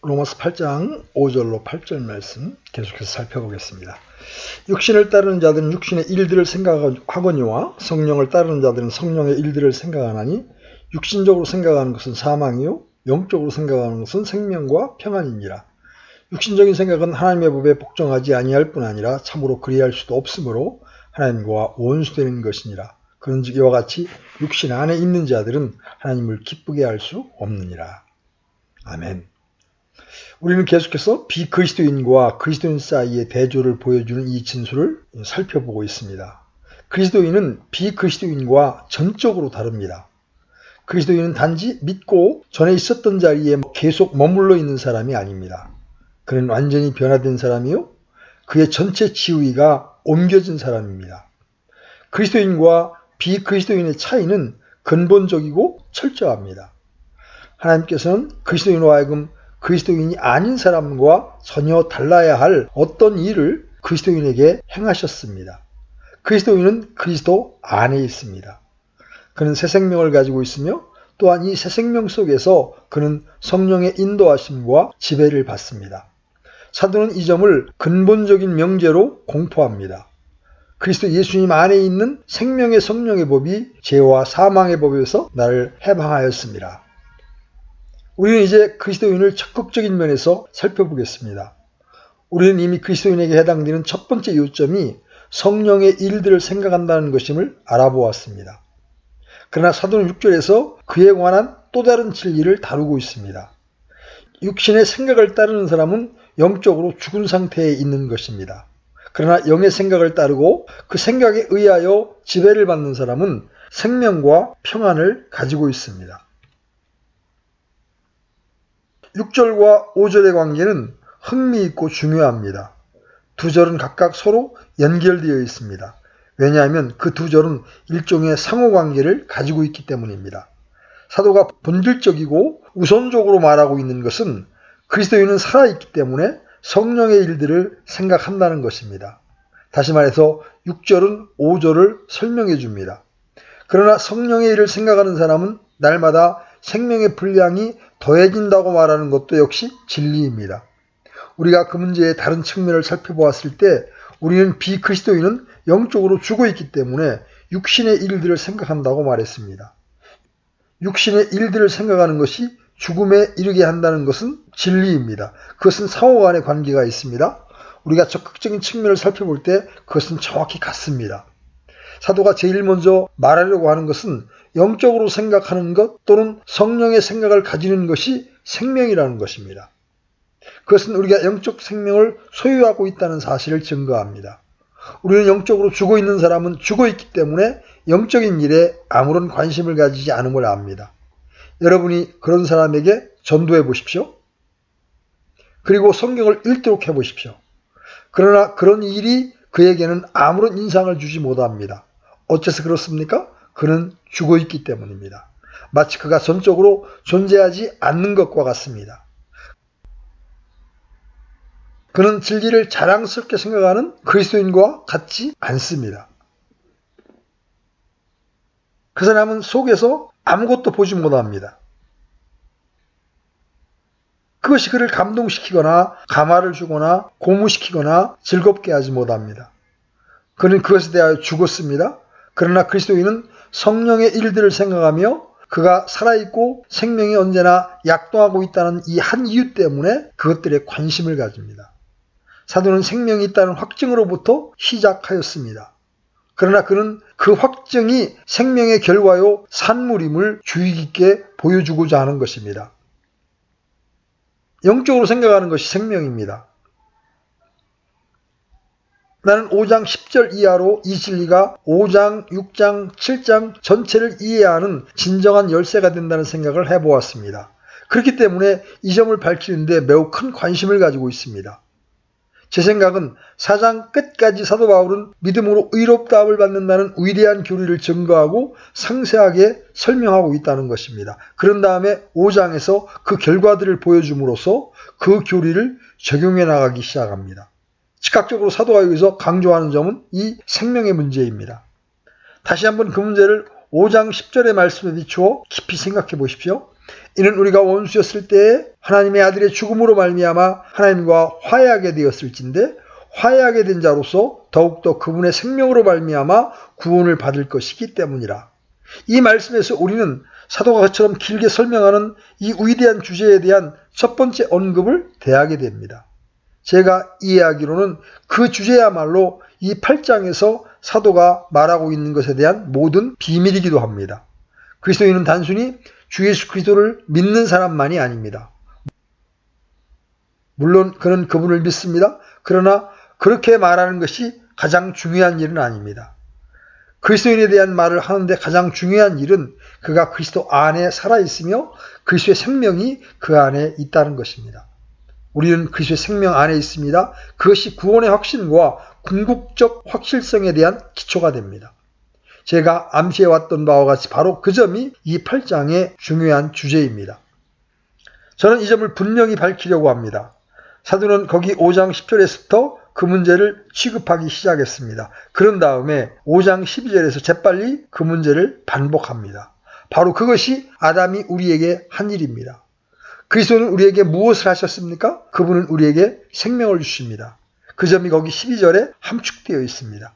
로마서 8장 5절로 8절 말씀 계속해서 살펴보겠습니다. 육신을 따르는 자들은 육신의 일들을 생각하거니와 성령을 따르는 자들은 성령의 일들을 생각하나니 육신적으로 생각하는 것은 사망이요 영적으로 생각하는 것은 생명과 평안이니라. 육신적인 생각은 하나님의 법에 복종하지 아니할 뿐 아니라 참으로 그리할 수도 없으므로 하나님과 원수되는 것이니라. 그런즉 이와 같이 육신 안에 있는 자들은 하나님을 기쁘게 할 수 없느니라. 아멘. 우리는 계속해서 비그리스도인과 그리스도인 사이의 대조를 보여주는 이 진술을 살펴보고 있습니다. 그리스도인은 비그리스도인과 전적으로 다릅니다. 그리스도인은 단지 믿고 전에 있었던 자리에 계속 머물러 있는 사람이 아닙니다. 그는 완전히 변화된 사람이요 그의 전체 지위가 옮겨진 사람입니다. 그리스도인과 비그리스도인의 차이는 근본적이고 철저합니다. 하나님께서는 그리스도인으로 하여금 그리스도인이 아닌 사람과 전혀 달라야 할 어떤 일을 그리스도인에게 행하셨습니다. 그리스도인은 그리스도 안에 있습니다. 그는 새 생명을 가지고 있으며 또한 이 새 생명 속에서 그는 성령의 인도하심과 지배를 받습니다. 사도는 이 점을 근본적인 명제로 공포합니다. 그리스도 예수님 안에 있는 생명의 성령의 법이 죄와 사망의 법에서 나를 해방하였습니다. 우리는 이제 그리스도인을 적극적인 면에서 살펴보겠습니다. 우리는 이미 그리스도인에게 해당되는 첫 번째 요점이 성령의 일들을 생각한다는 것임을 알아보았습니다. 그러나 사도는 6절에서 그에 관한 또 다른 진리를 다루고 있습니다. 육신의 생각을 따르는 사람은 영적으로 죽은 상태에 있는 것입니다. 그러나 영의 생각을 따르고 그 생각에 의하여 지배를 받는 사람은 생명과 평안을 가지고 있습니다. 6절과 5절의 관계는 흥미있고 중요합니다. 두 절은 각각 서로 연결되어 있습니다. 왜냐하면 그 두 절은 일종의 상호관계를 가지고 있기 때문입니다. 사도가 본질적이고 우선적으로 말하고 있는 것은 그리스도인은 살아있기 때문에 성령의 일들을 생각한다는 것입니다. 다시 말해서 6절은 5절을 설명해 줍니다. 그러나 성령의 일을 생각하는 사람은 날마다 생명의 분량이 더해진다고 말하는 것도 역시 진리입니다. 우리가 그 문제의 다른 측면을 살펴보았을 때 우리는 비그리스도인은 영적으로 죽어 있기 때문에 육신의 일들을 생각한다고 말했습니다. 육신의 일들을 생각하는 것이 죽음에 이르게 한다는 것은 진리입니다. 그것은 상호간의 관계가 있습니다. 우리가 적극적인 측면을 살펴볼 때 그것은 정확히 같습니다. 사도가 제일 먼저 말하려고 하는 것은 영적으로 생각하는 것 또는 성령의 생각을 가지는 것이 생명이라는 것입니다. 그것은 우리가 영적 생명을 소유하고 있다는 사실을 증거합니다. 우리는 영적으로 죽어 있는 사람은 죽어 있기 때문에 영적인 일에 아무런 관심을 가지지 않음을 압니다. 여러분이 그런 사람에게 전도해 보십시오. 그리고 성경을 읽도록 해 보십시오. 그러나 그런 일이 그에게는 아무런 인상을 주지 못합니다. 어째서 그렇습니까? 그는 죽어 있기 때문입니다. 마치 그가 전적으로 존재하지 않는 것과 같습니다. 그는 진리를 자랑스럽게 생각하는 그리스도인과 같지 않습니다. 그 사람은 속에서 아무것도 보지 못합니다. 그것이 그를 감동시키거나 감화를 주거나 고무시키거나 즐겁게 하지 못합니다. 그는 그것에 대하여 죽었습니다. 그러나 그리스도인은 성령의 일들을 생각하며 그가 살아있고 생명이 언제나 약동하고 있다는 이 한 이유 때문에 그것들에 관심을 가집니다. 사도는 생명이 있다는 확증으로부터 시작하였습니다. 그러나 그는 그 확증이 생명의 결과요 산물임을 주의 깊게 보여주고자 하는 것입니다. 영적으로 생각하는 것이 생명입니다. 나는 5장 10절 이하로 이 진리가 5장, 6장, 7장 전체를 이해하는 진정한 열쇠가 된다는 생각을 해보았습니다. 그렇기 때문에 이 점을 밝히는데 매우 큰 관심을 가지고 있습니다. 제 생각은 4장 끝까지 사도 바울은 믿음으로 의롭다함을 받는다는 위대한 교리를 증거하고 상세하게 설명하고 있다는 것입니다. 그런 다음에 5장에서 그 결과들을 보여줌으로써 그 교리를 적용해 나가기 시작합니다. 즉각적으로 사도가 여기서 강조하는 점은 이 생명의 문제입니다. 다시 한번 그 문제를 5장 10절의 말씀에 비추어 깊이 생각해 보십시오. 이는 우리가 원수였을 때에 하나님의 아들의 죽음으로 말미암아 하나님과 화해하게 되었을진데 화해하게 된 자로서 더욱더 그분의 생명으로 말미암아 구원을 받을 것이기 때문이라. 이 말씀에서 우리는 사도가 그처럼 길게 설명하는 이 위대한 주제에 대한 첫 번째 언급을 대하게 됩니다. 제가 이해하기로는 그 주제야말로 이 8장에서 사도가 말하고 있는 것에 대한 모든 비밀이기도 합니다. 그리스도인은 단순히 주 예수 그리스도를 믿는 사람만이 아닙니다. 물론 그는 그분을 믿습니다. 그러나 그렇게 말하는 것이 가장 중요한 일은 아닙니다. 그리스도인에 대한 말을 하는데 가장 중요한 일은 그가 그리스도 안에 살아있으며 그리스도의 생명이 그 안에 있다는 것입니다. 우리는 그리스도의 생명 안에 있습니다. 그것이 구원의 확신과 궁극적 확실성에 대한 기초가 됩니다. 제가 암시해왔던 바와 같이 바로 그 점이 이 8장의 중요한 주제입니다. 저는 이 점을 분명히 밝히려고 합니다. 사도는 거기 5장 10절에서부터 그 문제를 취급하기 시작했습니다. 그런 다음에 5장 12절에서 재빨리 그 문제를 반복합니다. 바로 그것이 아담이 우리에게 한 일입니다. 그리스도는 우리에게 무엇을 하셨습니까? 그분은 우리에게 생명을 주십니다. 그 점이 거기 12절에 함축되어 있습니다.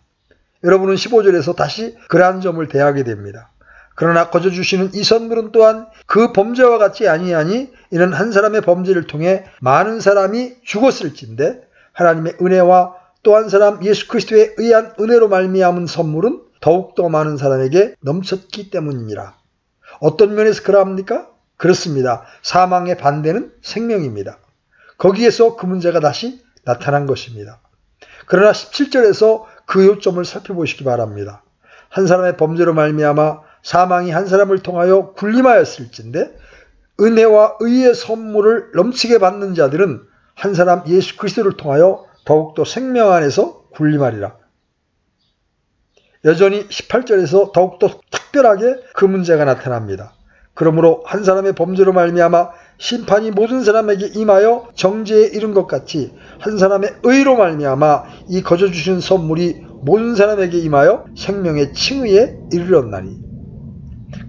여러분은 15절에서 다시 그러한 점을 대하게 됩니다. 그러나 거저 주시는 이 선물은 또한 그 범죄와 같지 아니하니 이는 한 사람의 범죄를 통해 많은 사람이 죽었을진데 하나님의 은혜와 또 한 사람 예수 그리스도에 의한 은혜로 말미암은 선물은 더욱더 많은 사람에게 넘쳤기 때문이니라. 어떤 면에서 그러합니까? 그렇습니다. 사망의 반대는 생명입니다. 거기에서 그 문제가 다시 나타난 것입니다. 그러나 17절에서 그 요점을 살펴보시기 바랍니다. 한 사람의 범죄로 말미암아 사망이 한 사람을 통하여 군림하였을진데 은혜와 의의 선물을 넘치게 받는 자들은 한 사람 예수 그리스도를 통하여 더욱더 생명 안에서 군림하리라. 여전히 18절에서 더욱더 특별하게 그 문제가 나타납니다. 그러므로 한 사람의 범죄로 말미암아 심판이 모든 사람에게 임하여 정죄에 이른 것 같이 한 사람의 의로 말미암아 이 거저 주신 선물이 모든 사람에게 임하여 생명의 칭의에 이르렀나니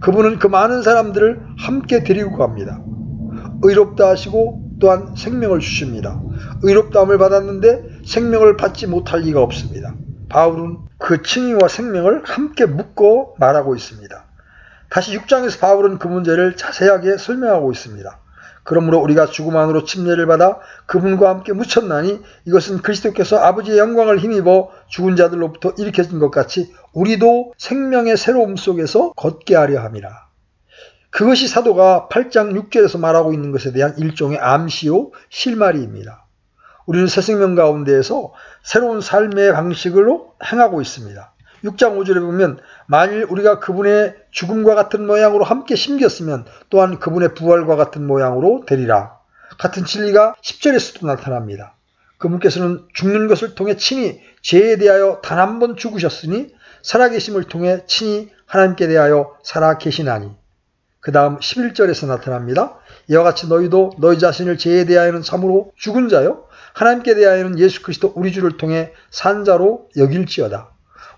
그분은 그 많은 사람들을 함께 데리고 갑니다. 의롭다 하시고 또한 생명을 주십니다. 의롭다함을 받았는데 생명을 받지 못할 리가 없습니다. 바울은 그 칭의와 생명을 함께 묶어 말하고 있습니다. 다시 6장에서 바울은 그 문제를 자세하게 설명하고 있습니다. 그러므로 우리가 죽음 안으로 침례를 받아 그분과 함께 묻혔나니 이것은 그리스도께서 아버지의 영광을 힘입어 죽은 자들로부터 일으켜진 것 같이 우리도 생명의 새로움 속에서 걷게 하려 함이라. 그것이 사도가 8장 6절에서 말하고 있는 것에 대한 일종의 암시요 실마리입니다. 우리는 새 생명 가운데에서 새로운 삶의 방식으로 행하고 있습니다. 6장 5절에 보면 만일 우리가 그분의 죽음과 같은 모양으로 함께 심겼으면 또한 그분의 부활과 같은 모양으로 되리라. 같은 진리가 10절에서도 나타납니다. 그분께서는 죽는 것을 통해 친히 죄에 대하여 단 한 번 죽으셨으니 살아계심을 통해 친히 하나님께 대하여 살아계시나니. 그 다음 11절에서 나타납니다. 이와 같이 너희도 너희 자신을 죄에 대하여는 참으로 죽은 자요 하나님께 대하여는 예수 그리스도 우리 주를 통해 산 자로 여길지어다.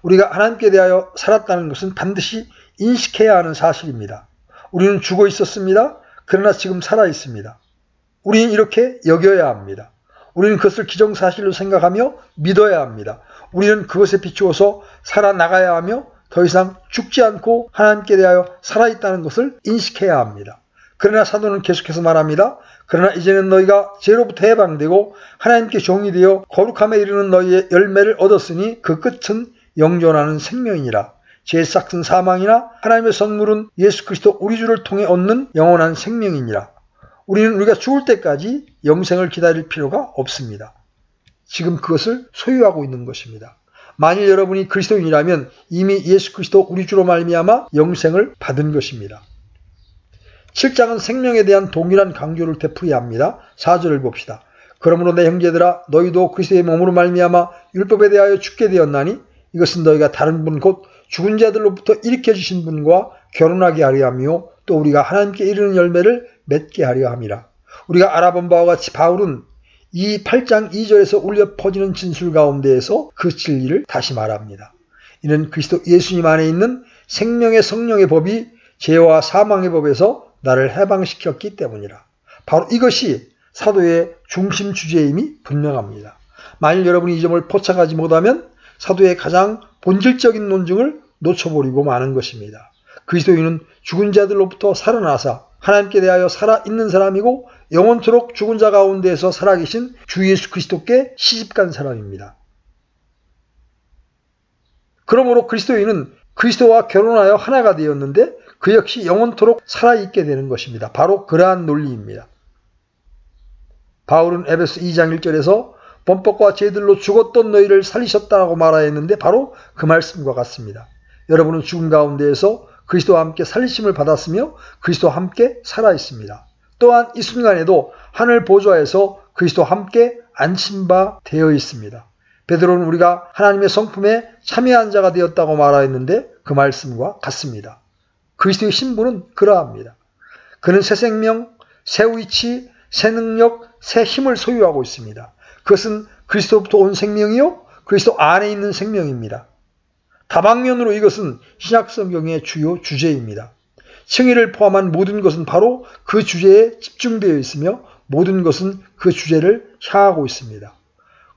우리가 하나님께 대하여 살았다는 것은 반드시 인식해야 하는 사실입니다. 우리는 죽어 있었습니다. 그러나 지금 살아 있습니다. 우리는 이렇게 여겨야 합니다. 우리는 그것을 기정사실로 생각하며 믿어야 합니다. 우리는 그것에 비추어서 살아나가야 하며 더 이상 죽지 않고 하나님께 대하여 살아있다는 것을 인식해야 합니다. 그러나 사도는 계속해서 말합니다. 그러나 이제는 너희가 죄로부터 해방되고 하나님께 종이 되어 거룩함에 이르는 너희의 열매를 얻었으니 그 끝은 영존하는 생명이니라. 죄의 싹은 사망이나 하나님의 선물은 예수 그리스도 우리 주를 통해 얻는 영원한 생명이니라. 우리는 우리가 죽을 때까지 영생을 기다릴 필요가 없습니다. 지금 그것을 소유하고 있는 것입니다. 만일 여러분이 그리스도인이라면 이미 예수 그리스도 우리 주로 말미암아 영생을 받은 것입니다. 7장은 생명에 대한 동일한 강조를 되풀이합니다. 4절을 봅시다. 그러므로 내 형제들아 너희도 그리스도의 몸으로 말미암아 율법에 대하여 죽게 되었나니 이것은 너희가 다른 분 곧 죽은 자들로부터 일으켜 주신 분과 결혼하게 하려 하며 또 우리가 하나님께 이르는 열매를 맺게 하려 함이라. 우리가 알아본 바와 같이 바울은 이 8장 2절에서 울려 퍼지는 진술 가운데에서 그 진리를 다시 말합니다. 이는 그리스도 예수님 안에 있는 생명의 성령의 법이 죄와 사망의 법에서 나를 해방시켰기 때문이라. 바로 이것이 사도의 중심 주제임이 분명합니다. 만일 여러분이 이 점을 포착하지 못하면 사도의 가장 본질적인 논증을 놓쳐버리고 마는 것입니다. 그리스도인은 죽은 자들로부터 살아나사 하나님께 대하여 살아있는 사람이고 영원토록 죽은 자 가운데에서 살아계신 주 예수 그리스도께 시집간 사람입니다. 그러므로 그리스도인은 그리스도와 결혼하여 하나가 되었는데 그 역시 영원토록 살아있게 되는 것입니다. 바로 그러한 논리입니다. 바울은 에베소 2장 1절에서 범법과 죄들로 죽었던 너희를 살리셨다고 말하였는데 바로 그 말씀과 같습니다. 여러분은 죽은 가운데에서 그리스도와 함께 살리심을 받았으며 그리스도와 함께 살아있습니다. 또한 이 순간에도 하늘 보좌에서 그리스도와 함께 앉힌 바 되어 있습니다. 베드로는 우리가 하나님의 성품에 참여한 자가 되었다고 말하였는데 그 말씀과 같습니다. 그리스도의 신분은 그러합니다. 그는 새 생명, 새 위치, 새 능력, 새 힘을 소유하고 있습니다. 그것은 그리스도부터 온 생명이요 그리스도 안에 있는 생명입니다. 다방면으로 이것은 신약성경의 주요 주제입니다. 칭의를 포함한 모든 것은 바로 그 주제에 집중되어 있으며 모든 것은 그 주제를 향하고 있습니다.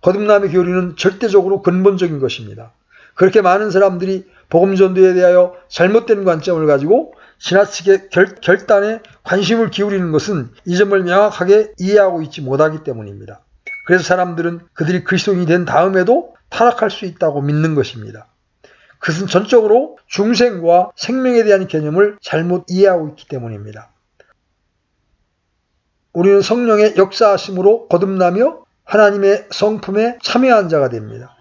거듭남의 교리는 절대적으로 근본적인 것입니다. 그렇게 많은 사람들이 복음전도에 대하여 잘못된 관점을 가지고 지나치게 결단에 관심을 기울이는 것은 이 점을 명확하게 이해하고 있지 못하기 때문입니다. 그래서 사람들은 그들이 그리스도인이 된 다음에도 타락할 수 있다고 믿는 것입니다. 그것은 전적으로 중생과 생명에 대한 개념을 잘못 이해하고 있기 때문입니다. 우리는 성령의 역사하심으로 거듭나며 하나님의 성품에 참여한 자가 됩니다.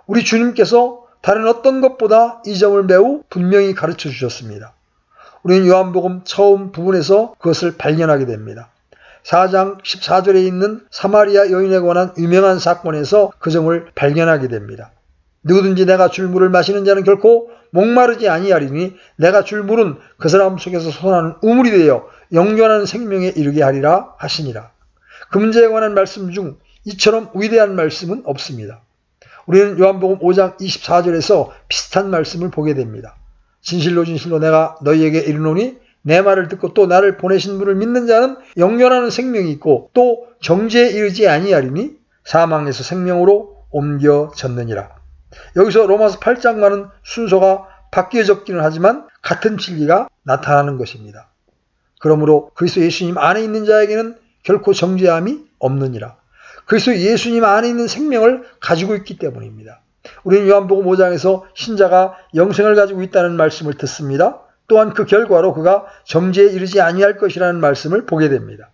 우리 주님께서 다른 어떤 것보다 이 점을 매우 분명히 가르쳐 주셨습니다. 우리는 요한복음 처음 부분에서 그것을 발견하게 됩니다. 4장 14절에 있는 사마리아 여인에 관한 유명한 사건에서 그 점을 발견하게 됩니다. 누구든지 내가 줄 물을 마시는 자는 결코 목마르지 아니하리니 내가 줄 물은 그 사람 속에서 솟아나는 우물이 되어 영원한 생명에 이르게 하리라 하시니라. 그 문제에 관한 말씀 중 이처럼 위대한 말씀은 없습니다. 우리는 요한복음 5장 24절에서 비슷한 말씀을 보게 됩니다. 진실로 진실로 내가 너희에게 이르노니 내 말을 듣고 또 나를 보내신 분을 믿는 자는 영원한 생명이 있고 또 정죄에 이르지 아니하리니 사망에서 생명으로 옮겨졌느니라. 여기서 로마서 8장과는 순서가 바뀌어 적기는 하지만 같은 진리가 나타나는 것입니다. 그러므로 그리스도 예수님 안에 있는 자에게는 결코 정죄함이 없느니라. 그리스도 예수님 안에 있는 생명을 가지고 있기 때문입니다. 우리는 요한복음 5장에서 신자가 영생을 가지고 있다는 말씀을 듣습니다. 또한 그 결과로 그가 정죄에 이르지 아니할 것이라는 말씀을 보게 됩니다.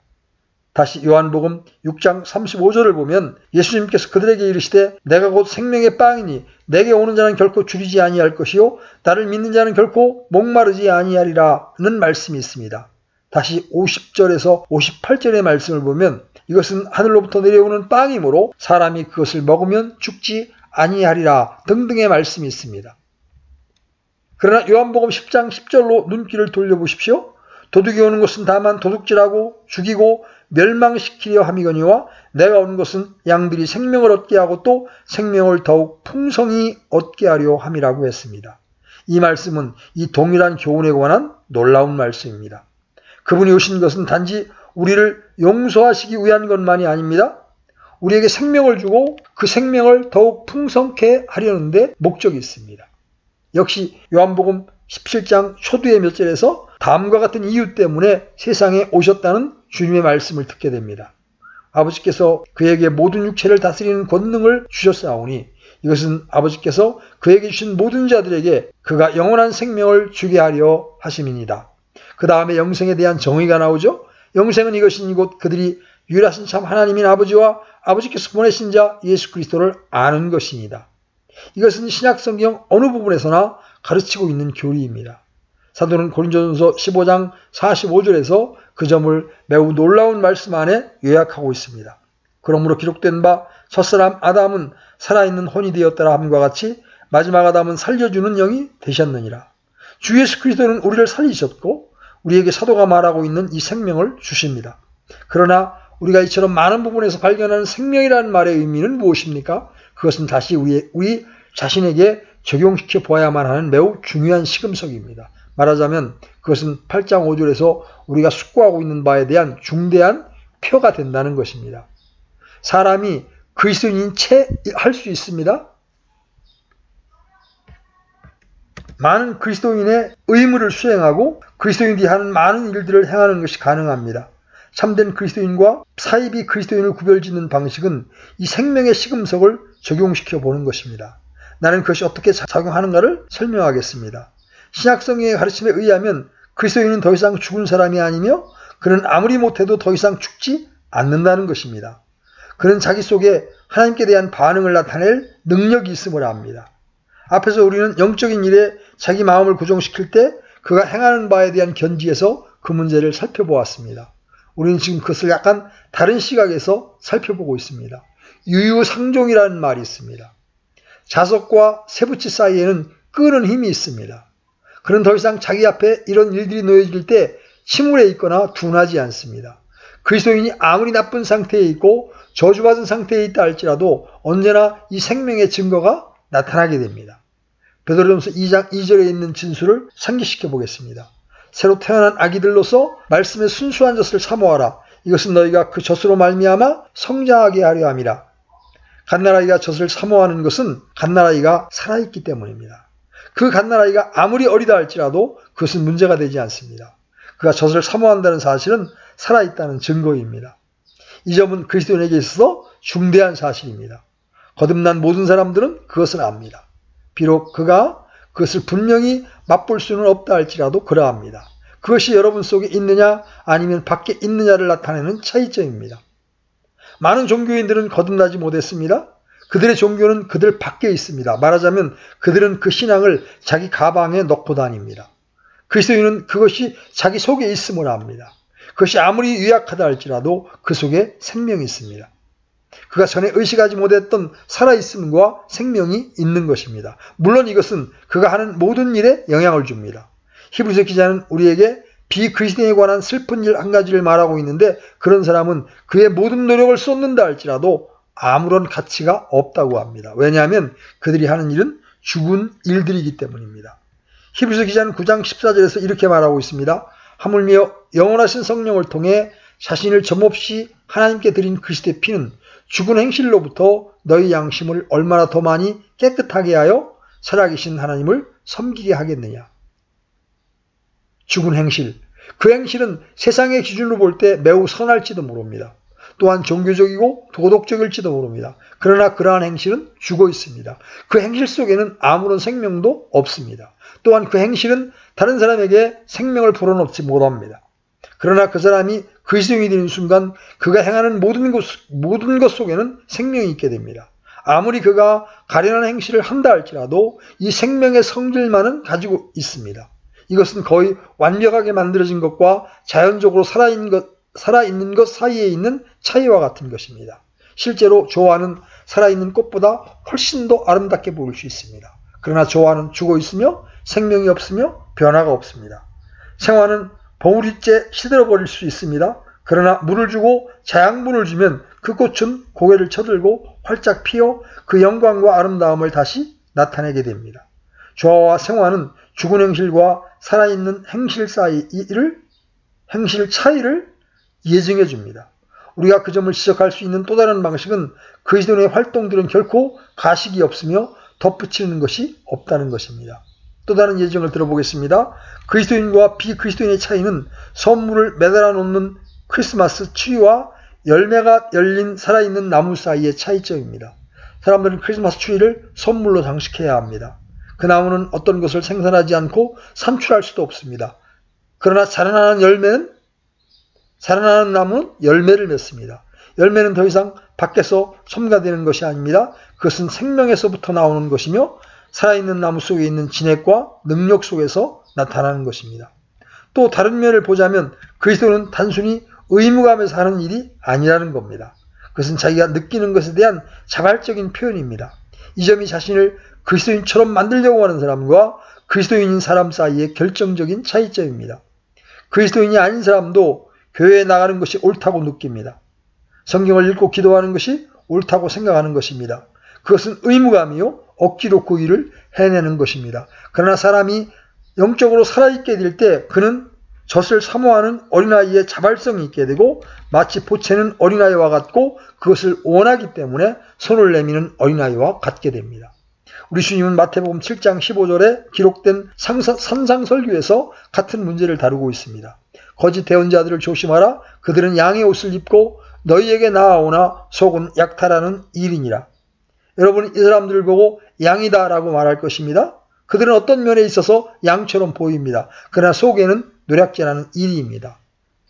다시 요한복음 6장 35절을 보면 예수님께서 그들에게 이르시되 내가 곧 생명의 빵이니 내게 오는 자는 결코 줄이지 아니할 것이요 나를 믿는 자는 결코 목마르지 아니하리라는 말씀이 있습니다. 다시 50절에서 58절의 말씀을 보면 이것은 하늘로부터 내려오는 빵이므로 사람이 그것을 먹으면 죽지 아니하리라 등등의 말씀이 있습니다. 그러나 요한복음 10장 10절로 눈길을 돌려보십시오. 도둑이 오는 것은 다만 도둑질하고 죽이고 멸망시키려 함이거니와 내가 온 것은 양들이 생명을 얻게 하고 또 생명을 더욱 풍성히 얻게 하려 함이라고 했습니다. 이 말씀은 이 동일한 교훈에 관한 놀라운 말씀입니다. 그분이 오신 것은 단지 우리를 용서하시기 위한 것만이 아닙니다. 우리에게 생명을 주고 그 생명을 더욱 풍성케 하려는데 목적이 있습니다. 역시 요한복음 17장 초두의 몇 절에서 다음과 같은 이유 때문에 세상에 오셨다는 주님의 말씀을 듣게 됩니다. 아버지께서 그에게 모든 육체를 다스리는 권능을 주셨사오니 이것은 아버지께서 그에게 주신 모든 자들에게 그가 영원한 생명을 주게 하려 하심이니이다. 그 다음에 영생에 대한 정의가 나오죠. 영생은 이것이니 곧 그들이 유일하신 참 하나님인 아버지와 아버지께서 보내신 자 예수 그리스도를 아는 것이니다. 이것은 신약성경 어느 부분에서나 가르치고 있는 교리입니다. 사도는 고린도전서 15장 45절에서 그 점을 매우 놀라운 말씀 안에 요약하고 있습니다. 그러므로 기록된 바 첫사람 아담은 살아있는 혼이 되었더라 함과 같이 마지막 아담은 살려주는 영이 되셨느니라. 주 예수 그리스도는 우리를 살리셨고 우리에게 사도가 말하고 있는 이 생명을 주십니다. 그러나 우리가 이처럼 많은 부분에서 발견하는 생명이라는 말의 의미는 무엇입니까? 그것은 다시 우리 자신에게 적용시켜 보아야만 하는 매우 중요한 시금석입니다. 말하자면 그것은 8장 5절에서 우리가 숙고하고 있는 바에 대한 중대한 표가 된다는 것입니다. 사람이 그리스도인인 채 할 수 있습니다. 많은 그리스도인의 의무를 수행하고 그리스도인들이 하는 많은 일들을 행하는 것이 가능합니다. 참된 그리스도인과 사이비 그리스도인을 구별짓는 방식은 이 생명의 시금석을 적용시켜 보는 것입니다. 나는 그것이 어떻게 작용하는가를 설명하겠습니다. 신약성경의 가르침에 의하면 그리스도인은 더 이상 죽은 사람이 아니며 그는 아무리 못해도 더 이상 죽지 않는다는 것입니다. 그는 자기 속에 하나님께 대한 반응을 나타낼 능력이 있음을 압니다. 앞에서 우리는 영적인 일에 자기 마음을 고정시킬 때 그가 행하는 바에 대한 견지에서 그 문제를 살펴보았습니다. 우리는 지금 그것을 약간 다른 시각에서 살펴보고 있습니다. 유유상종이라는 말이 있습니다. 자석과 쇠붙이 사이에는 끄는 힘이 있습니다. 그는 더 이상 자기 앞에 이런 일들이 놓여질 때 침울해 있거나 둔하지 않습니다. 그리스도인이 아무리 나쁜 상태에 있고 저주받은 상태에 있다 할지라도 언제나 이 생명의 증거가 나타나게 됩니다. 베드로전서 2장 2절에 있는 진술을 상기시켜 보겠습니다. 새로 태어난 아기들로서 말씀의 순수한 젖을 사모하라. 이것은 너희가 그 젖으로 말미암아 성장하게 하려 함이라. 갓난아이가 젖을 사모하는 것은 갓난아이가 살아있기 때문입니다. 그 갓난아이가 아무리 어리다 할지라도 그것은 문제가 되지 않습니다. 그가 젖을 사모한다는 사실은 살아있다는 증거입니다. 이 점은 그리스도인에게 있어서 중대한 사실입니다. 거듭난 모든 사람들은 그것을 압니다. 비록 그가 그것을 분명히 맛볼 수는 없다 할지라도 그러합니다. 그것이 여러분 속에 있느냐 아니면 밖에 있느냐를 나타내는 차이점입니다. 많은 종교인들은 거듭나지 못했습니다. 그들의 종교는 그들 밖에 있습니다. 말하자면 그들은 그 신앙을 자기 가방에 넣고 다닙니다. 그리스도인은 그것이 자기 속에 있음을 압니다. 그것이 아무리 유약하다 할지라도 그 속에 생명이 있습니다. 그가 전에 의식하지 못했던 살아있음과 생명이 있는 것입니다. 물론 이것은 그가 하는 모든 일에 영향을 줍니다. 히브리서 기자는 우리에게 비그리스도인에 관한 슬픈 일 한 가지를 말하고 있는데 그런 사람은 그의 모든 노력을 쏟는다 할지라도 아무런 가치가 없다고 합니다. 왜냐하면 그들이 하는 일은 죽은 일들이기 때문입니다. 히브리서 기자는 9장 14절에서 이렇게 말하고 있습니다. 하물며 영원하신 성령을 통해 자신을 점없이 하나님께 드린 그리스도의 피는 죽은 행실로부터 너희 양심을 얼마나 더 많이 깨끗하게 하여 살아계신 하나님을 섬기게 하겠느냐. 죽은 행실. 그 행실은 세상의 기준으로 볼 때 매우 선할지도 모릅니다. 또한 종교적이고 도덕적일지도 모릅니다. 그러나 그러한 행실은 죽어 있습니다. 그 행실 속에는 아무런 생명도 없습니다. 또한 그 행실은 다른 사람에게 생명을 불어넣지 못합니다. 그러나 그 사람이 그리스도인이 되는 순간 그가 행하는 모든 것 속에는 생명이 있게 됩니다. 아무리 그가 가련한 행실을 한다 할지라도 이 생명의 성질만은 가지고 있습니다. 이것은 거의 완벽하게 만들어진 것과 자연적으로 살아있는 것 사이에 있는 차이와 같은 것입니다. 실제로 조화는 살아있는 꽃보다 훨씬 더 아름답게 보일 수 있습니다. 그러나 조화는 죽어 있으며 생명이 없으며 변화가 없습니다. 생화는 버무리째 시들어버릴 수 있습니다. 그러나 물을 주고 자양분을 주면 그 꽃은 고개를 쳐들고 활짝 피어 그 영광과 아름다움을 다시 나타내게 됩니다. 조화와 생화는 죽은 행실과 살아있는 행실 차이를 예증해 줍니다. 우리가 그 점을 지적할 수 있는 또 다른 방식은 그리스도인의 활동들은 결코 가식이 없으며 덧붙이는 것이 없다는 것입니다. 또 다른 예정을 들어보겠습니다. 그리스도인과 비그리스도인의 차이는 선물을 매달아 놓는 크리스마스 트리와 열매가 열린 살아있는 나무 사이의 차이점입니다. 사람들은 크리스마스 트리를 선물로 장식해야 합니다. 그 나무는 어떤 것을 생산하지 않고 산출할 수도 없습니다. 그러나 자라나는 나무는 열매를 맺습니다. 열매는 더 이상 밖에서 첨가되는 것이 아닙니다. 그것은 생명에서부터 나오는 것이며 살아있는 나무 속에 있는 진액과 능력 속에서 나타나는 것입니다. 또 다른 면을 보자면 그리스도는 단순히 의무감에서 하는 일이 아니라는 겁니다. 그것은 자기가 느끼는 것에 대한 자발적인 표현입니다. 이 점이 자신을 그리스도인처럼 만들려고 하는 사람과 그리스도인인 사람 사이의 결정적인 차이점입니다. 그리스도인이 아닌 사람도 교회에 나가는 것이 옳다고 느낍니다. 성경을 읽고 기도하는 것이 옳다고 생각하는 것입니다. 그것은 의무감이요 억지로 그 일을 해내는 것입니다. 그러나 사람이 영적으로 살아있게 될 때 그는 젖을 사모하는 어린아이의 자발성이 있게 되고 마치 보채는 어린아이와 같고 그것을 원하기 때문에 손을 내미는 어린아이와 같게 됩니다. 우리 주님은 마태복음 7장 15절에 기록된 산상설교에서 같은 문제를 다루고 있습니다. 거짓 대언자들을 조심하라. 그들은 양의 옷을 입고 너희에게 나아오나 속은 약탈하는 일이니라. 여러분, 이 사람들을 보고 양이다 라고 말할 것입니다. 그들은 어떤 면에 있어서 양처럼 보입니다. 그러나 속에는 노략질하는 일이입니다.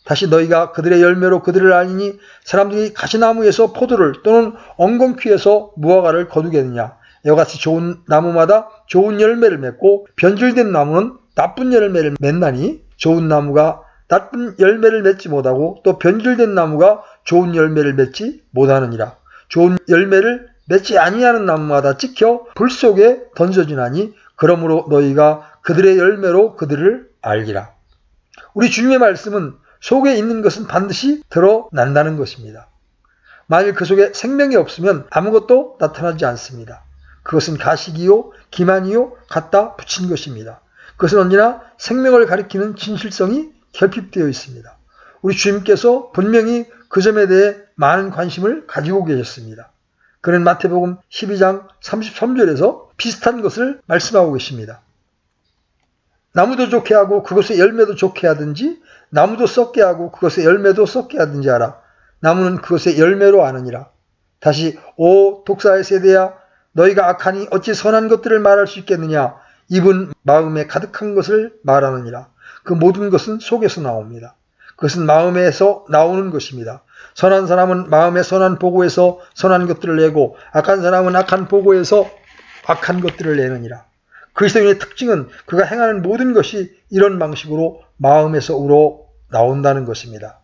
다시 너희가 그들의 열매로 그들을 알리니 사람들이 가시나무에서 포도를 또는 엉겅퀴에서 무화과를 거두겠느냐. 이와같이 좋은 나무마다 좋은 열매를 맺고 변질된 나무는 나쁜 열매를 맺나니 좋은 나무가 나쁜 열매를 맺지 못하고 또 변질된 나무가 좋은 열매를 맺지 못하느니라. 좋은 열매를 맺지 아니하는 나무마다 찍혀 불 속에 던져지나니 그러므로 너희가 그들의 열매로 그들을 알리라. 우리 주님의 말씀은 속에 있는 것은 반드시 드러난다는 것입니다. 만일 그 속에 생명이 없으면 아무것도 나타나지 않습니다. 그것은 가식이요 기만이요 갖다 붙인 것입니다. 그것은 언제나 생명을 가리키는 진실성이 결핍되어 있습니다. 우리 주님께서 분명히 그 점에 대해 많은 관심을 가지고 계셨습니다. 그는 마태복음 12장 33절에서 비슷한 것을 말씀하고 계십니다. 나무도 좋게 하고 그것의 열매도 좋게 하든지 나무도 썩게 하고 그것의 열매도 썩게 하든지 하라. 나무는 그것의 열매로 아느니라. 다시 오 독사의 세대야 너희가 악하니 어찌 선한 것들을 말할 수 있겠느냐. 입은 마음에 가득한 것을 말하느니라. 그 모든 것은 속에서 나옵니다. 그것은 마음에서 나오는 것입니다. 선한 사람은 마음의 선한 보고에서 선한 것들을 내고 악한 사람은 악한 보고에서 악한 것들을 내느니라. 그리스도인의 특징은 그가 행하는 모든 것이 이런 방식으로 마음에서 우러 나온다는 것입니다.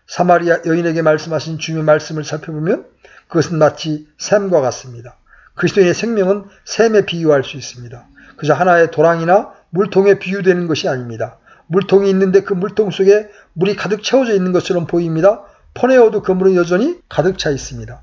사마리아 여인에게 말씀하신 주님의 말씀을 살펴보면 그것은 마치 샘과 같습니다. 그리스도인의 생명은 샘에 비유할 수 있습니다. 그저 하나의 도랑이나 물통에 비유되는 것이 아닙니다. 물통이 있는데 그 물통 속에 물이 가득 채워져 있는 것처럼 보입니다. 퍼내어도 그 물은 여전히 가득 차 있습니다.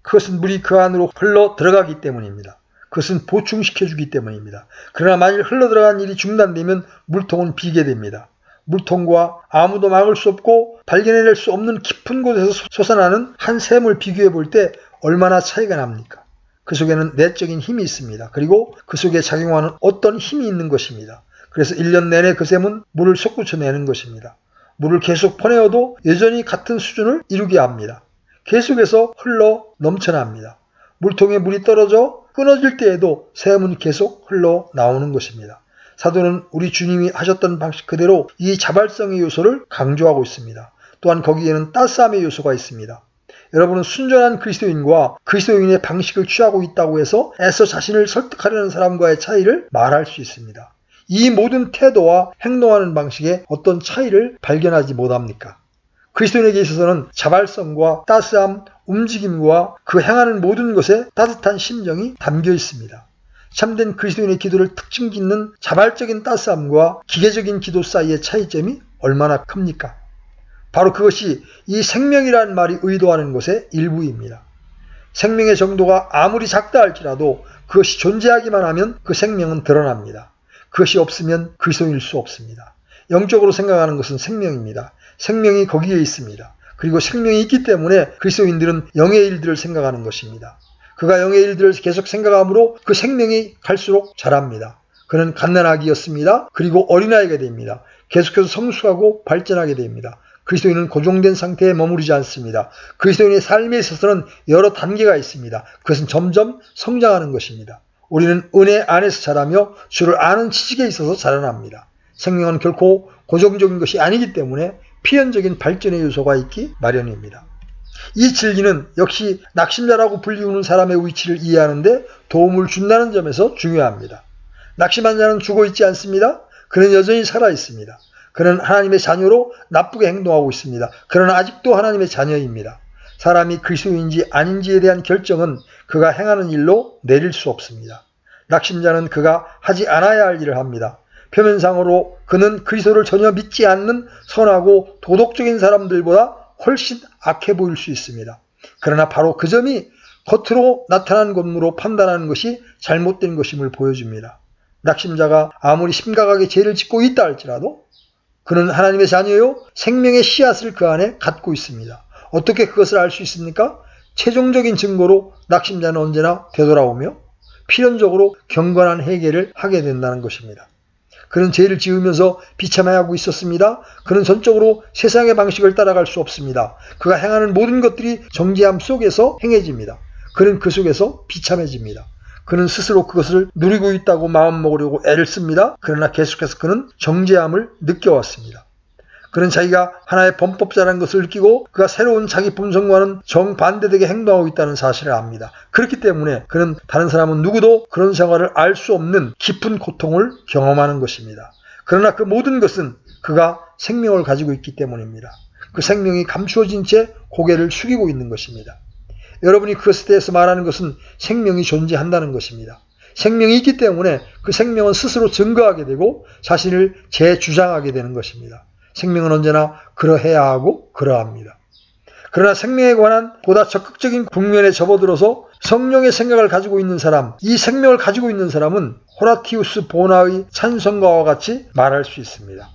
그것은 물이 그 안으로 흘러 들어가기 때문입니다. 그것은 보충시켜주기 때문입니다. 그러나 만일 흘러들어간 일이 중단되면 물통은 비게 됩니다. 물통과 아무도 막을 수 없고 발견해낼 수 없는 깊은 곳에서 솟아나는 한 샘을 비교해 볼 때 얼마나 차이가 납니까? 그 속에는 내적인 힘이 있습니다. 그리고 그 속에 작용하는 어떤 힘이 있는 것입니다. 그래서 1년 내내 그 샘은 물을 솟구쳐내는 것입니다. 물을 계속 퍼내어도 여전히 같은 수준을 이루게 합니다. 계속해서 흘러 넘쳐납니다. 물통에 물이 떨어져 끊어질 때에도 샘은 계속 흘러 나오는 것입니다. 사도는 우리 주님이 하셨던 방식 그대로 이 자발성의 요소를 강조하고 있습니다. 또한 거기에는 따스함의 요소가 있습니다. 여러분은 순전한 그리스도인과 그리스도인의 방식을 취하고 있다고 해서 애써 자신을 설득하려는 사람과의 차이를 말할 수 있습니다. 이 모든 태도와 행동하는 방식에 어떤 차이를 발견하지 못합니까? 그리스도인에게 있어서는 자발성과 따스함, 움직임과 그 행하는 모든 것에 따뜻한 심정이 담겨 있습니다. 참된 그리스도인의 기도를 특징 짓는 자발적인 따스함과 기계적인 기도 사이의 차이점이 얼마나 큽니까? 바로 그것이 이 생명이라는 말이 의도하는 것의 일부입니다. 생명의 정도가 아무리 작다 할지라도 그것이 존재하기만 하면 그 생명은 드러납니다. 그것이 없으면 그리스도인일 수 없습니다. 영적으로 생각하는 것은 생명입니다. 생명이 거기에 있습니다. 그리고 생명이 있기 때문에 그리스도인들은 영의 일들을 생각하는 것입니다. 그가 영의 일들을 계속 생각함으로 그 생명이 갈수록 자랍니다. 그는 갓난아기였습니다. 그리고 어린아이가 됩니다. 계속해서 성숙하고 발전하게 됩니다. 그리스도인은 고정된 상태에 머무르지 않습니다. 그리스도인의 삶에 있어서는 여러 단계가 있습니다. 그것은 점점 성장하는 것입니다. 우리는 은혜 안에서 자라며 주를 아는 지식에 있어서 자라납니다. 생명은 결코 고정적인 것이 아니기 때문에 필연적인 발전의 요소가 있기 마련입니다. 이 진리는 역시 낙심자라고 불리우는 사람의 위치를 이해하는데 도움을 준다는 점에서 중요합니다. 낙심한 자는 죽어 있지 않습니다. 그는 여전히 살아 있습니다. 그는 하나님의 자녀로 나쁘게 행동하고 있습니다. 그러나 아직도 하나님의 자녀입니다. 사람이 그리스도인지 아닌지에 대한 결정은 그가 행하는 일로 내릴 수 없습니다. 낙심자는 그가 하지 않아야 할 일을 합니다. 표면상으로 그는 그리스도를 전혀 믿지 않는 선하고 도덕적인 사람들보다 훨씬 악해 보일 수 있습니다. 그러나 바로 그 점이 겉으로 나타난 것으로 판단하는 것이 잘못된 것임을 보여줍니다. 낙심자가 아무리 심각하게 죄를 짓고 있다 할지라도 그는 하나님의 자녀요 생명의 씨앗을 그 안에 갖고 있습니다. 어떻게 그것을 알 수 있습니까? 최종적인 증거로 낙심자는 언제나 되돌아오며 필연적으로 경건한 회개를 하게 된다는 것입니다. 그는 죄를 지으면서 비참해하고 있었습니다. 그는 전적으로 세상의 방식을 따라갈 수 없습니다. 그가 행하는 모든 것들이 정죄함 속에서 행해집니다. 그는 그 속에서 비참해집니다. 그는 스스로 그것을 누리고 있다고 마음먹으려고 애를 씁니다. 그러나 계속해서 그는 정죄함을 느껴왔습니다. 그는 자기가 하나의 범법자라는 것을 느끼고 그가 새로운 자기 본성과는 정반대되게 행동하고 있다는 사실을 압니다. 그렇기 때문에 그는 다른 사람은 누구도 그런 생활을 알 수 없는 깊은 고통을 경험하는 것입니다. 그러나 그 모든 것은 그가 생명을 가지고 있기 때문입니다. 그 생명이 감추어진 채 고개를 숙이고 있는 것입니다. 여러분이 그것에 대해서 말하는 것은 생명이 존재한다는 것입니다. 생명이 있기 때문에 그 생명은 스스로 증거하게 되고 자신을 재주장하게 되는 것입니다. 생명은 언제나 그러해야 하고 그러합니다. 그러나 생명에 관한 보다 적극적인 국면에 접어들어서 성령의 생각을 가지고 있는 사람, 이 생명을 가지고 있는 사람은 호라티우스 보나의 찬송가와 같이 말할 수 있습니다.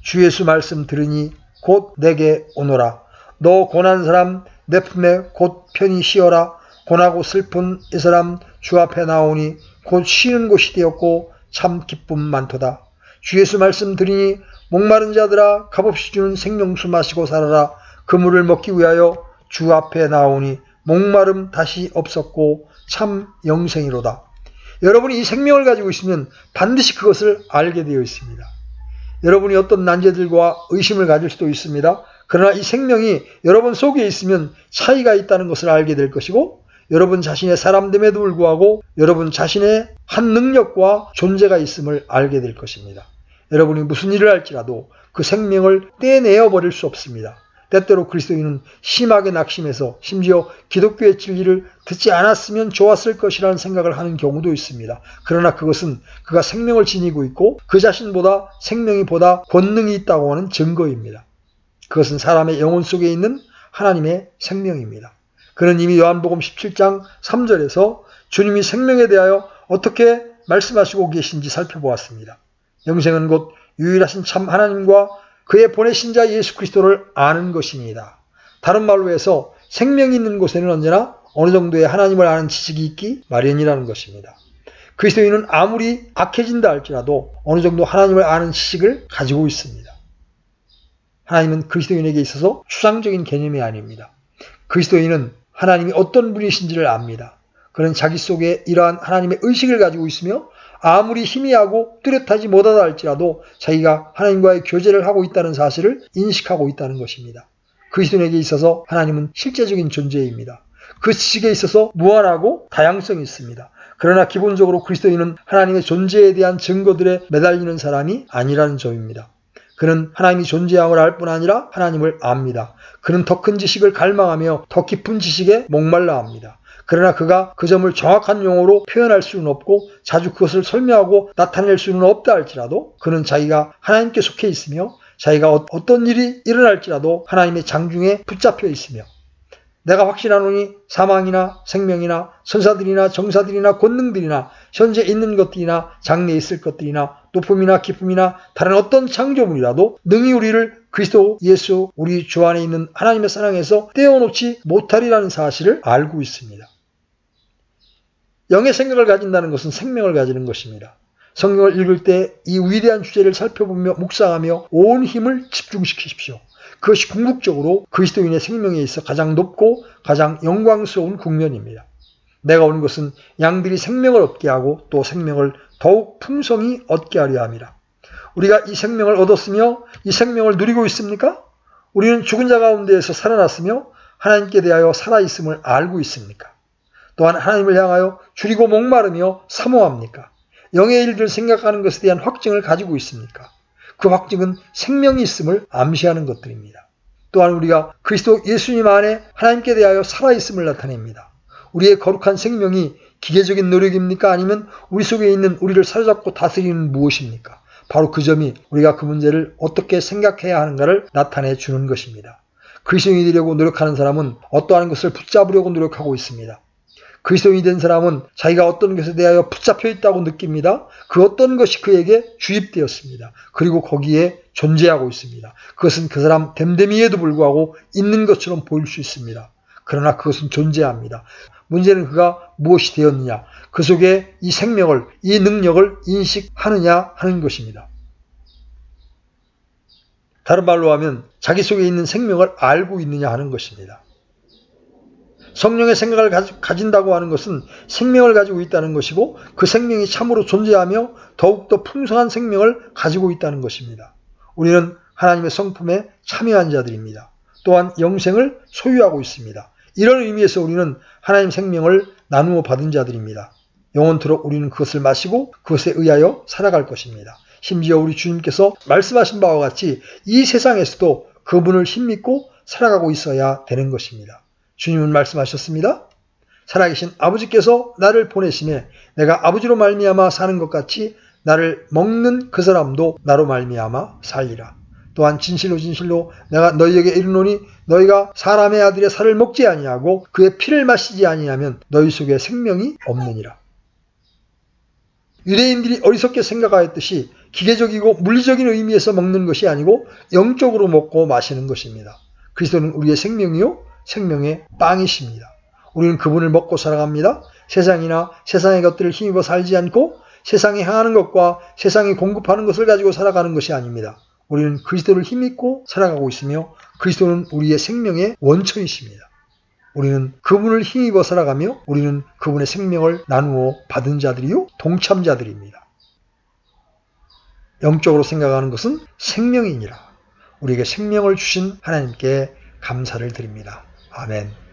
주 예수 말씀 들으니 곧 내게 오너라. 너 고난 사람 내 품에 곧 편히 쉬어라. 고나고 슬픈 이 사람 주 앞에 나오니 곧 쉬는 곳이 되었고 참 기쁨 많도다. 주 예수 말씀 들으니 목마른 자들아 값없이 주는 생명수 마시고 살아라. 그 물을 먹기 위하여 주 앞에 나오니 목마름 다시 없었고 참 영생이로다. 여러분이 이 생명을 가지고 있으면 반드시 그것을 알게 되어 있습니다. 여러분이 어떤 난제들과 의심을 가질 수도 있습니다. 그러나 이 생명이 여러분 속에 있으면 차이가 있다는 것을 알게 될 것이고 여러분 자신의 사람됨에도 불구하고 여러분 자신의 한 능력과 존재가 있음을 알게 될 것입니다. 여러분이 무슨 일을 할지라도 그 생명을 떼내어 버릴 수 없습니다. 때때로 그리스도인은 심하게 낙심해서 심지어 기독교의 진리를 듣지 않았으면 좋았을 것이라는 생각을 하는 경우도 있습니다. 그러나 그것은 그가 생명을 지니고 있고 그 자신보다 생명이 보다 권능이 있다고 하는 증거입니다. 그것은 사람의 영혼 속에 있는 하나님의 생명입니다. 그는 이미 요한복음 17장 3절에서 주님이 생명에 대하여 어떻게 말씀하시고 계신지 살펴보았습니다. 영생은 곧 유일하신 참 하나님과 그의 보내신 자 예수 그리스도를 아는 것이니이다. 다른 말로 해서 생명이 있는 곳에는 언제나 어느 정도의 하나님을 아는 지식이 있기 마련이라는 것입니다. 그리스도인은 아무리 악해진다 할지라도 어느 정도 하나님을 아는 지식을 가지고 있습니다. 하나님은 그리스도인에게 있어서 추상적인 개념이 아닙니다. 그리스도인은 하나님이 어떤 분이신지를 압니다. 그는 자기 속에 이러한 하나님의 의식을 가지고 있으며 아무리 희미하고 뚜렷하지 못하다 할지라도 자기가 하나님과의 교제를 하고 있다는 사실을 인식하고 있다는 것입니다. 그리스도인에게 있어서 하나님은 실제적인 존재입니다. 그 지식에 있어서 무한하고 다양성이 있습니다. 그러나 기본적으로 그리스도인은 하나님의 존재에 대한 증거들에 매달리는 사람이 아니라는 점입니다. 그는 하나님이 존재함을 알 뿐 아니라 하나님을 압니다. 그는 더 큰 지식을 갈망하며 더 깊은 지식에 목말라 합니다. 그러나 그가 그 점을 정확한 용어로 표현할 수는 없고 자주 그것을 설명하고 나타낼 수는 없다 할지라도 그는 자기가 하나님께 속해 있으며 자기가 어떤 일이 일어날지라도 하나님의 장중에 붙잡혀 있으며 내가 확신하노니 사망이나 생명이나 선사들이나 정사들이나 권능들이나 현재 있는 것들이나 장래에 있을 것들이나 높음이나 깊음이나 다른 어떤 창조물이라도 능히 우리를 그리스도 예수 우리 주 안에 있는 하나님의 사랑에서 떼어놓지 못하리라는 사실을 알고 있습니다. 영의 생각을 가진다는 것은 생명을 가지는 것입니다. 성경을 읽을 때 이 위대한 주제를 살펴보며 묵상하며 온 힘을 집중시키십시오. 그것이 궁극적으로 그리스도인의 생명에 있어 가장 높고 가장 영광스러운 국면입니다. 내가 온 것은 양들이 생명을 얻게 하고 또 생명을 더욱 풍성히 얻게 하려 함이라. 우리가 이 생명을 얻었으며 이 생명을 누리고 있습니까? 우리는 죽은 자 가운데에서 살아났으며 하나님께 대하여 살아있음을 알고 있습니까? 또한 하나님을 향하여 줄이고 목마르며 사모합니까? 영의 일들을 생각하는 것에 대한 확증을 가지고 있습니까? 그 확증은 생명이 있음을 암시하는 것들입니다. 또한 우리가 그리스도 예수님 안에 하나님께 대하여 살아있음을 나타냅니다. 우리의 거룩한 생명이 기계적인 노력입니까? 아니면 우리 속에 있는 우리를 사로잡고 다스리는 무엇입니까? 바로 그 점이 우리가 그 문제를 어떻게 생각해야 하는가를 나타내 주는 것입니다. 그리스도인이 되려고 노력하는 사람은 어떠한 것을 붙잡으려고 노력하고 있습니다. 그리스도인이 된 사람은 자기가 어떤 것에 대하여 붙잡혀 있다고 느낍니다. 그 어떤 것이 그에게 주입되었습니다. 그리고 거기에 존재하고 있습니다. 그것은 그 사람 됨됨이에도 불구하고 있는 것처럼 보일 수 있습니다. 그러나 그것은 존재합니다. 문제는 그가 무엇이 되었느냐, 그 속에 이 생명을, 이 능력을 인식하느냐 하는 것입니다. 다른 말로 하면 자기 속에 있는 생명을 알고 있느냐 하는 것입니다. 성령의 생각을 가진다고 하는 것은 생명을 가지고 있다는 것이고, 그 생명이 참으로 존재하며 더욱더 풍성한 생명을 가지고 있다는 것입니다. 우리는 하나님의 성품에 참여한 자들입니다. 또한 영생을 소유하고 있습니다. 이런 의미에서 우리는 하나님 생명을 나누어 받은 자들입니다. 영원토록 우리는 그것을 마시고 그것에 의하여 살아갈 것입니다. 심지어 우리 주님께서 말씀하신 바와 같이 이 세상에서도 그분을 힘입고 살아가고 있어야 되는 것입니다. 주님은 말씀하셨습니다. 살아계신 아버지께서 나를 보내심에 내가 아버지로 말미암아 사는 것 같이 나를 먹는 그 사람도 나로 말미암아 살리라. 또한 진실로 진실로 내가 너희에게 이르노니 너희가 사람의 아들의 살을 먹지 아니하고 그의 피를 마시지 아니하면 너희 속에 생명이 없느니라. 유대인들이 어리석게 생각하였듯이 기계적이고 물리적인 의미에서 먹는 것이 아니고 영적으로 먹고 마시는 것입니다. 그리스도는 우리의 생명이요 생명의 빵이십니다. 우리는 그분을 먹고 살아갑니다. 세상이나 세상의 것들을 힘입어 살지 않고 세상에 향하는 것과 세상이 공급하는 것을 가지고 살아가는 것이 아닙니다. 우리는 그리스도를 힘입고 살아가고 있으며 그리스도는 우리의 생명의 원천이십니다. 우리는 그분을 힘입어 살아가며 우리는 그분의 생명을 나누어 받은 자들이요 동참자들입니다. 영적으로 생각하는 것은 생명이니라. 우리에게 생명을 주신 하나님께 감사를 드립니다. 아멘.